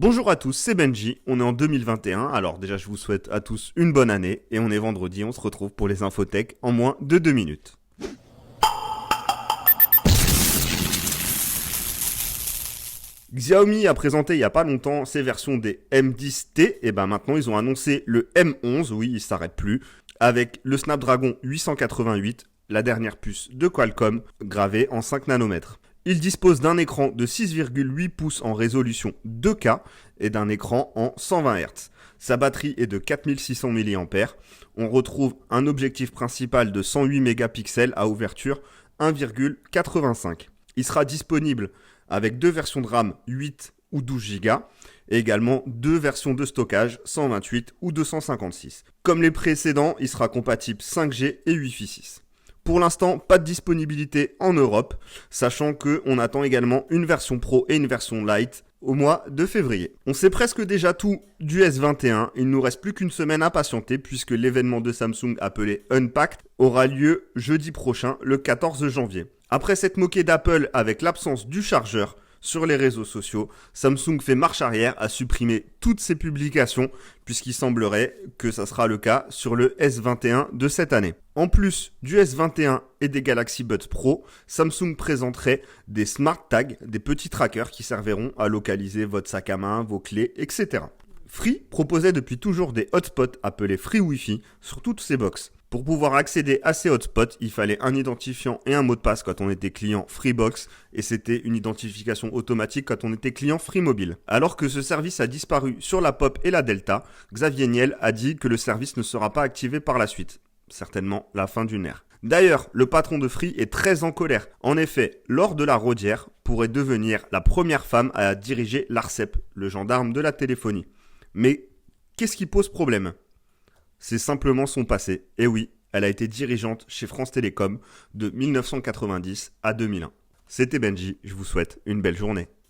Bonjour à tous, c'est Benji, on est en 2021, alors déjà je vous souhaite à tous une bonne année, et on est vendredi, on se retrouve pour les infotech en moins de 2 minutes. Xiaomi a présenté il n'y a pas longtemps ses versions des M10T, et ben maintenant ils ont annoncé le M11, oui il s'arrête plus, avec le Snapdragon 888, la dernière puce de Qualcomm, gravée en 5 nanomètres. Il dispose d'un écran de 6,8 pouces en résolution 2K et d'un écran en 120 Hz. Sa batterie est de 4600 mAh. On retrouve un objectif principal de 108 mégapixels à ouverture 1,85. Il sera disponible avec deux versions de RAM 8 ou 12 Go et également deux versions de stockage 128 ou 256. Comme les précédents, il sera compatible 5G et Wi-Fi 6. Pour l'instant, pas de disponibilité en Europe, sachant qu'on attend également une version Pro et une version Lite au mois de février. On sait presque déjà tout du S21, il ne nous reste plus qu'une semaine à patienter puisque l'événement de Samsung appelé Unpacked aura lieu jeudi prochain, le 14 janvier. Après s'être moqué d'Apple avec l'absence du chargeur sur les réseaux sociaux, Samsung fait marche arrière à supprimer toutes ses publications puisqu'il semblerait que ça sera le cas sur le S21 de cette année. En plus du S21 et des Galaxy Buds Pro, Samsung présenterait des Smart Tags, des petits trackers qui serviront à localiser votre sac à main, vos clés, etc. Free proposait depuis toujours des hotspots appelés Free Wi-Fi sur toutes ses box. Pour pouvoir accéder à ces hotspots, il fallait un identifiant et un mot de passe quand on était client Freebox et c'était une identification automatique quand on était client Free Mobile. Alors que ce service a disparu sur la Pop et la Delta, Xavier Niel a dit que le service ne sera pas activé par la suite. Certainement la fin d'une ère. D'ailleurs, le patron de Free est très en colère. En effet, Laure de la Rodière pourrait devenir la première femme à diriger l'ARCEP, le gendarme de la téléphonie. Mais qu'est-ce qui pose problème ? C'est simplement son passé. Et oui, elle a été dirigeante chez France Télécom de 1990 à 2001. C'était Benji, je vous souhaite une belle journée.